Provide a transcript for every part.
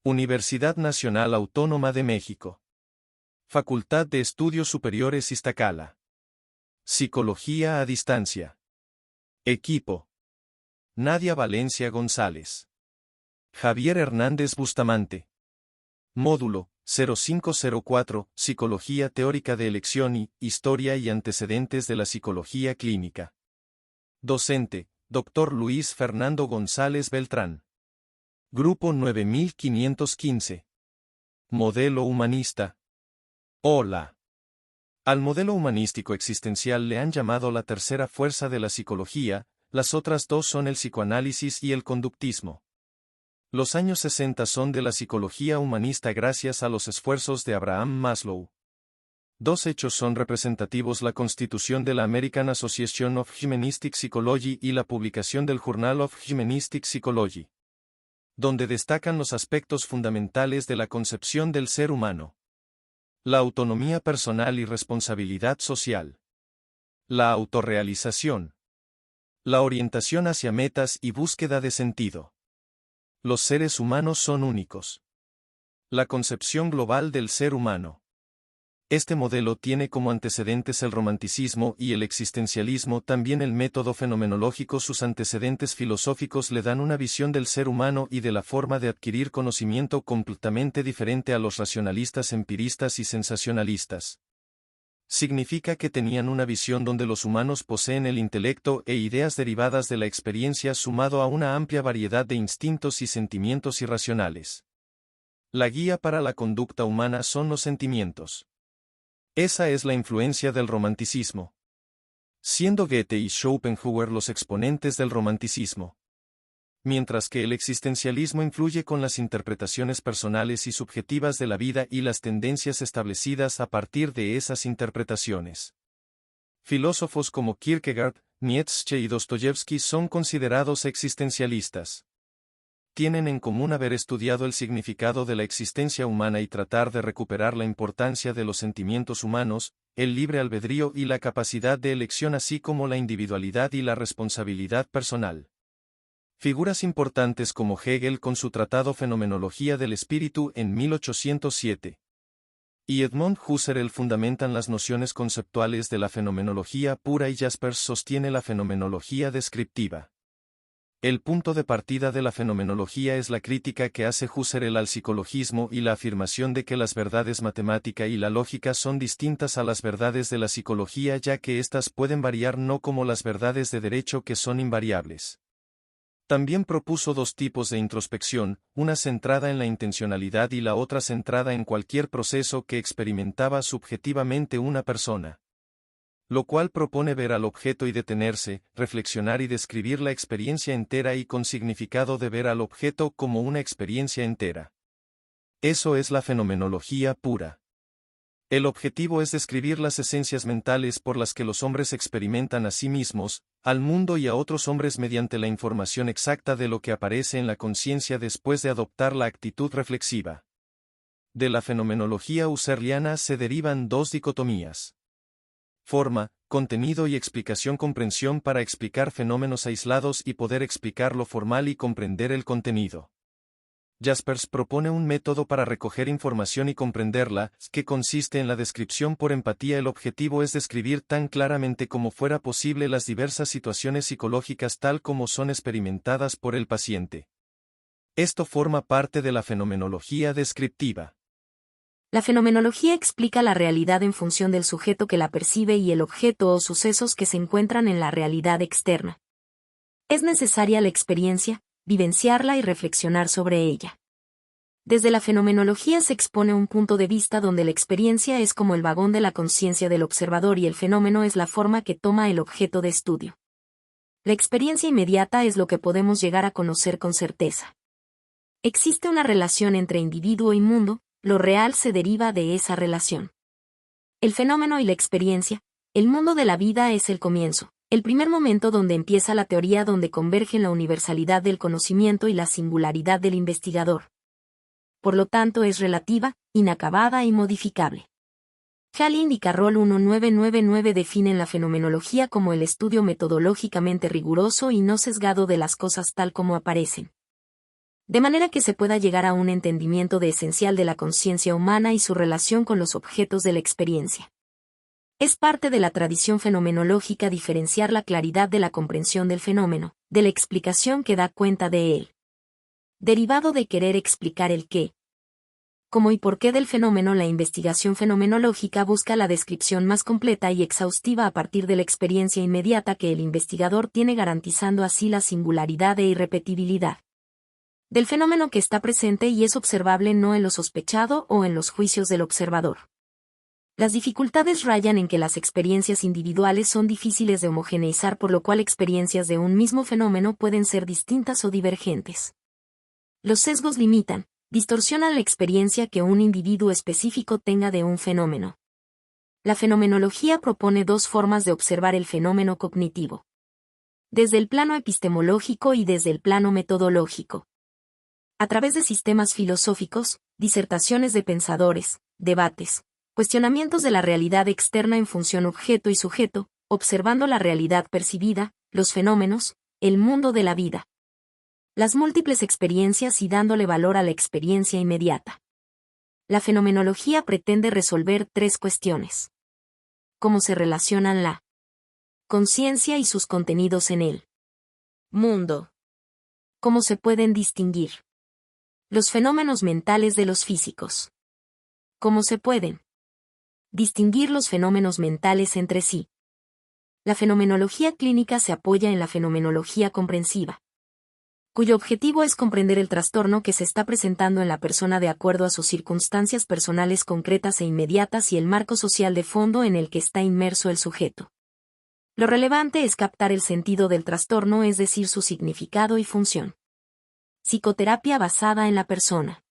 Universidad Nacional Autónoma de México. Facultad de Estudios Superiores Iztacala. Psicología a distancia. Equipo: Nadia Valencia González. Javier Hernández Bustamante. Módulo 0504, Psicología Teórica de Elección y Historia y Antecedentes de la Psicología Clínica. Docente: Dr. Luis Fernando González Beltrán. Grupo 9515. Modelo humanista. Hola. Al modelo humanístico existencial le han llamado la tercera fuerza de la psicología, las otras dos son el psicoanálisis y el conductismo. Los años 60 son de la psicología humanista gracias a los esfuerzos de Abraham Maslow. Dos hechos son representativos: la constitución de la American Association of Humanistic Psychology y la publicación del Journal of Humanistic Psychology, donde destacan los aspectos fundamentales de la concepción del ser humano: la autonomía personal y responsabilidad social, la autorrealización, la orientación hacia metas y búsqueda de sentido. Los seres humanos son únicos. La concepción global del ser humano. Este modelo tiene como antecedentes el romanticismo y el existencialismo, también el método fenomenológico. Sus antecedentes filosóficos le dan una visión del ser humano y de la forma de adquirir conocimiento completamente diferente a los racionalistas, empiristas y sensacionalistas. Significa que tenían una visión donde los humanos poseen el intelecto e ideas derivadas de la experiencia sumado a una amplia variedad de instintos y sentimientos irracionales. La guía para la conducta humana son los sentimientos. Esa es la influencia del romanticismo, siendo Goethe y Schopenhauer los exponentes del romanticismo. Mientras que el existencialismo influye con las interpretaciones personales y subjetivas de la vida y las tendencias establecidas a partir de esas interpretaciones. Filósofos como Kierkegaard, Nietzsche y Dostoyevsky son considerados existencialistas. Tienen en común haber estudiado el significado de la existencia humana y tratar de recuperar la importancia de los sentimientos humanos, el libre albedrío y la capacidad de elección, así como la individualidad y la responsabilidad personal. Figuras importantes como Hegel con su tratado Fenomenología del Espíritu en 1807 y Edmund Husserl fundamentan las nociones conceptuales de la fenomenología pura y Jaspers sostiene la fenomenología descriptiva. El punto de partida de la fenomenología es la crítica que hace Husserl al psicologismo y la afirmación de que las verdades matemática y la lógica son distintas a las verdades de la psicología, ya que éstas pueden variar no como las verdades de derecho que son invariables. También propuso dos tipos de introspección, una centrada en la intencionalidad y la otra centrada en cualquier proceso que experimentaba subjetivamente una persona. Lo cual propone ver al objeto y detenerse, reflexionar y describir la experiencia entera y con significado de ver al objeto como una experiencia entera. Eso es la fenomenología pura. El objetivo es describir las esencias mentales por las que los hombres experimentan a sí mismos, al mundo y a otros hombres mediante la información exacta de lo que aparece en la conciencia después de adoptar la actitud reflexiva. De la fenomenología husserliana se derivan dos dicotomías: forma, contenido y explicación. Comprensión para explicar fenómenos aislados y poder explicar lo formal y comprender el contenido. Jaspers propone un método para recoger información y comprenderla, que consiste en la descripción por empatía. El objetivo es describir tan claramente como fuera posible las diversas situaciones psicológicas tal como son experimentadas por el paciente. Esto forma parte de la fenomenología descriptiva. La fenomenología explica la realidad en función del sujeto que la percibe y el objeto o sucesos que se encuentran en la realidad externa. Es necesaria la experiencia, vivenciarla y reflexionar sobre ella. Desde la fenomenología se expone un punto de vista donde la experiencia es como el vagón de la conciencia del observador y el fenómeno es la forma que toma el objeto de estudio. La experiencia inmediata es lo que podemos llegar a conocer con certeza. Existe una relación entre individuo y mundo, lo real se deriva de esa relación. El fenómeno y la experiencia, el mundo de la vida es el comienzo, el primer momento donde empieza la teoría, donde convergen la universalidad del conocimiento y la singularidad del investigador. Por lo tanto es relativa, inacabada y modificable. Hallin y Carroll 1999 definen la fenomenología como el estudio metodológicamente riguroso y no sesgado de las cosas tal como aparecen. de manera que se pueda llegar a un entendimiento de esencial de la conciencia humana y su relación con los objetos de la experiencia. Es parte de la tradición fenomenológica diferenciar la claridad de la comprensión del fenómeno, de la explicación que da cuenta de él. Derivado de querer explicar el qué, cómo y por qué del fenómeno, la investigación fenomenológica busca la descripción más completa y exhaustiva a partir de la experiencia inmediata que el investigador tiene, garantizando así la singularidad e irrepetibilidad del fenómeno que está presente y es observable, no en lo sospechado o en los juicios del observador. Las dificultades rayan en que las experiencias individuales son difíciles de homogeneizar, por lo cual experiencias de un mismo fenómeno pueden ser distintas o divergentes. Los sesgos limitan, distorsionan la experiencia que un individuo específico tenga de un fenómeno. La fenomenología propone dos formas de observar el fenómeno cognitivo: desde el plano epistemológico y desde el plano metodológico. A través de sistemas filosóficos, disertaciones de pensadores, debates, cuestionamientos de la realidad externa en función objeto y sujeto, observando la realidad percibida, los fenómenos, el mundo de la vida, las múltiples experiencias y dándole valor a la experiencia inmediata. La fenomenología pretende resolver tres cuestiones: cómo se relacionan la conciencia y sus contenidos en el mundo, cómo se pueden distinguir los fenómenos mentales de los físicos, cómo se pueden distinguir los fenómenos mentales entre sí. La fenomenología clínica se apoya en la fenomenología comprensiva, cuyo objetivo es comprender el trastorno que se está presentando en la persona de acuerdo a sus circunstancias personales concretas e inmediatas y el marco social de fondo en el que está inmerso el sujeto. Lo relevante es captar el sentido del trastorno, es decir, su significado y función. Psicoterapia basada en la persona.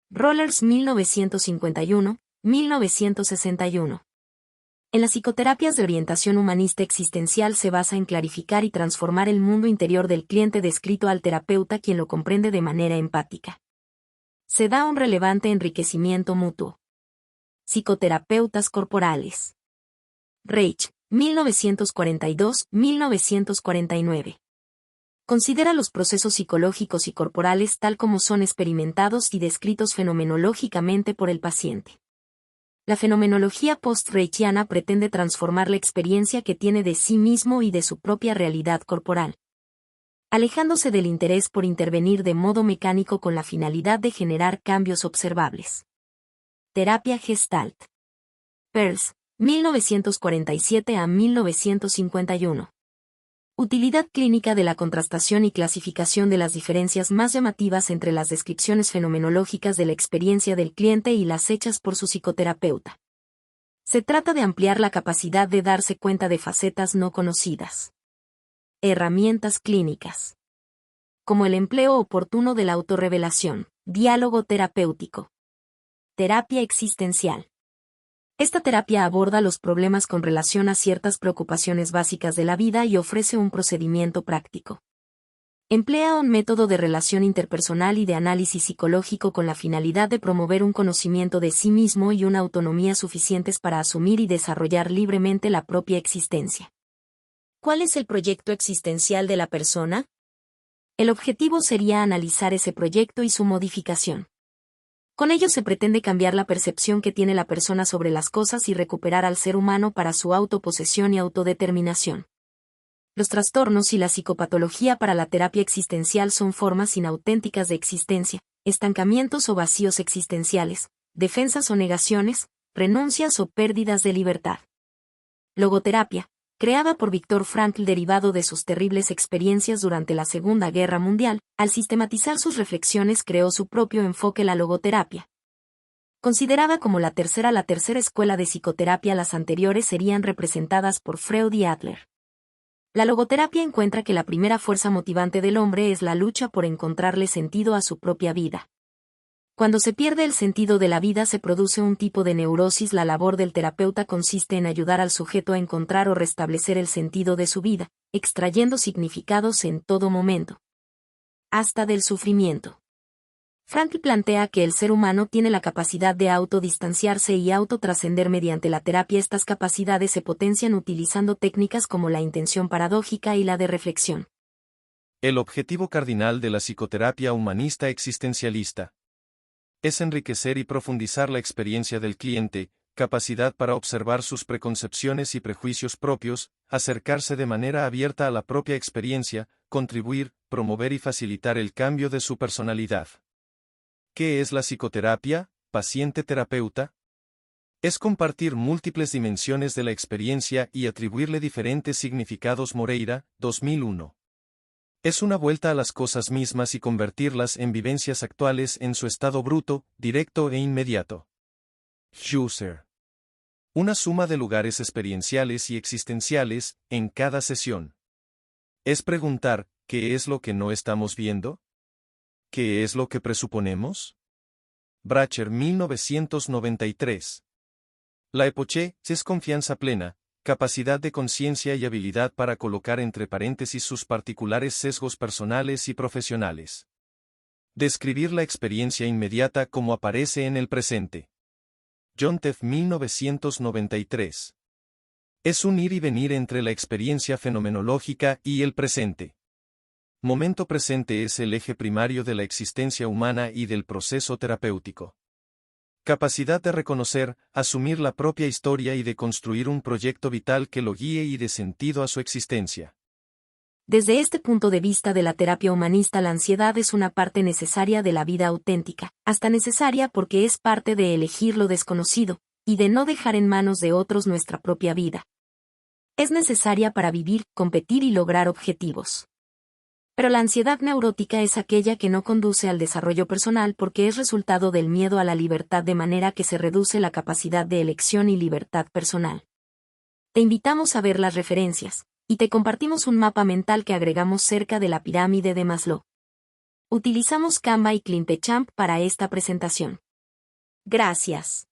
Rollers, 1951, 1961. En las psicoterapias de orientación humanista existencial se basa en clarificar y transformar el mundo interior del cliente descrito al terapeuta, quien lo comprende de manera empática. Se da un relevante enriquecimiento mutuo. Psicoterapeutas corporales. Reich, 1942-1949. Considera los procesos psicológicos y corporales tal como son experimentados y descritos fenomenológicamente por el paciente. La fenomenología post-reichiana pretende transformar la experiencia que tiene de sí mismo y de su propia realidad corporal, alejándose del interés por intervenir de modo mecánico con la finalidad de generar cambios observables. Terapia Gestalt. Peirce, 1947 a 1951. Utilidad clínica de la contrastación y clasificación de las diferencias más llamativas entre las descripciones fenomenológicas de la experiencia del cliente y las hechas por su psicoterapeuta. Se trata de ampliar la capacidad de darse cuenta de facetas no conocidas. Herramientas clínicas. Como el empleo oportuno de la autorrevelación, diálogo terapéutico. Terapia existencial. Esta terapia aborda los problemas con relación a ciertas preocupaciones básicas de la vida y ofrece un procedimiento práctico. Emplea un método de relación interpersonal y de análisis psicológico con la finalidad de promover un conocimiento de sí mismo y una autonomía suficientes para asumir y desarrollar libremente la propia existencia. ¿Cuál es el proyecto existencial de la persona? El objetivo sería analizar ese proyecto y su modificación. Con ello se pretende cambiar la percepción que tiene la persona sobre las cosas y recuperar al ser humano para su autoposesión y autodeterminación. Los trastornos y la psicopatología para la terapia existencial son formas inauténticas de existencia, estancamientos o vacíos existenciales, defensas o negaciones, renuncias o pérdidas de libertad. Logoterapia, creada por Viktor Frankl derivado de sus terribles experiencias durante la Segunda Guerra Mundial, al sistematizar sus reflexiones creó su propio enfoque, la logoterapia. Considerada como la tercera escuela de psicoterapia, las anteriores serían representadas por Freud y Adler. La logoterapia encuentra que la primera fuerza motivante del hombre es la lucha por encontrarle sentido a su propia vida. Cuando se pierde el sentido de la vida se produce un tipo de neurosis. La labor del terapeuta consiste en ayudar al sujeto a encontrar o restablecer el sentido de su vida, extrayendo significados en todo momento, hasta del sufrimiento. Frankl plantea que el ser humano tiene la capacidad de autodistanciarse y autotrascender mediante la terapia. Estas capacidades se potencian utilizando técnicas como la intención paradójica y la de reflexión. El objetivo cardinal de la psicoterapia humanista existencialista es enriquecer y profundizar la experiencia del cliente, capacidad para observar sus preconcepciones y prejuicios propios, acercarse de manera abierta a la propia experiencia, contribuir, promover y facilitar el cambio de su personalidad. ¿Qué es la psicoterapia, paciente-terapeuta? Es compartir múltiples dimensiones de la experiencia y atribuirle diferentes significados. Moreira, 2001. Es una vuelta a las cosas mismas y convertirlas en vivencias actuales en su estado bruto, directo e inmediato. Husserl. Una suma de lugares experienciales y existenciales, en cada sesión. Es preguntar, ¿qué es lo que no estamos viendo? ¿Qué es lo que presuponemos? Bracher, 1993. La epoché es confianza plena, capacidad de conciencia y habilidad para colocar entre paréntesis sus particulares sesgos personales y profesionales. Describir la experiencia inmediata como aparece en el presente. John Teff, 1993. Es un ir y venir entre la experiencia fenomenológica y el presente. Momento presente es el eje primario de la existencia humana y del proceso terapéutico. Capacidad de reconocer, asumir la propia historia y de construir un proyecto vital que lo guíe y dé sentido a su existencia. Desde este punto de vista de la terapia humanista, la ansiedad es una parte necesaria de la vida auténtica, hasta necesaria porque es parte de elegir lo desconocido, y de no dejar en manos de otros nuestra propia vida. Es necesaria para vivir, competir y lograr objetivos. Pero la ansiedad neurótica es aquella que no conduce al desarrollo personal porque es resultado del miedo a la libertad, de manera que se reduce la capacidad de elección y libertad personal. Te invitamos a ver las referencias, y te compartimos un mapa mental que agregamos cerca de la pirámide de Maslow. Utilizamos Canva y Clintechamp para esta presentación. Gracias.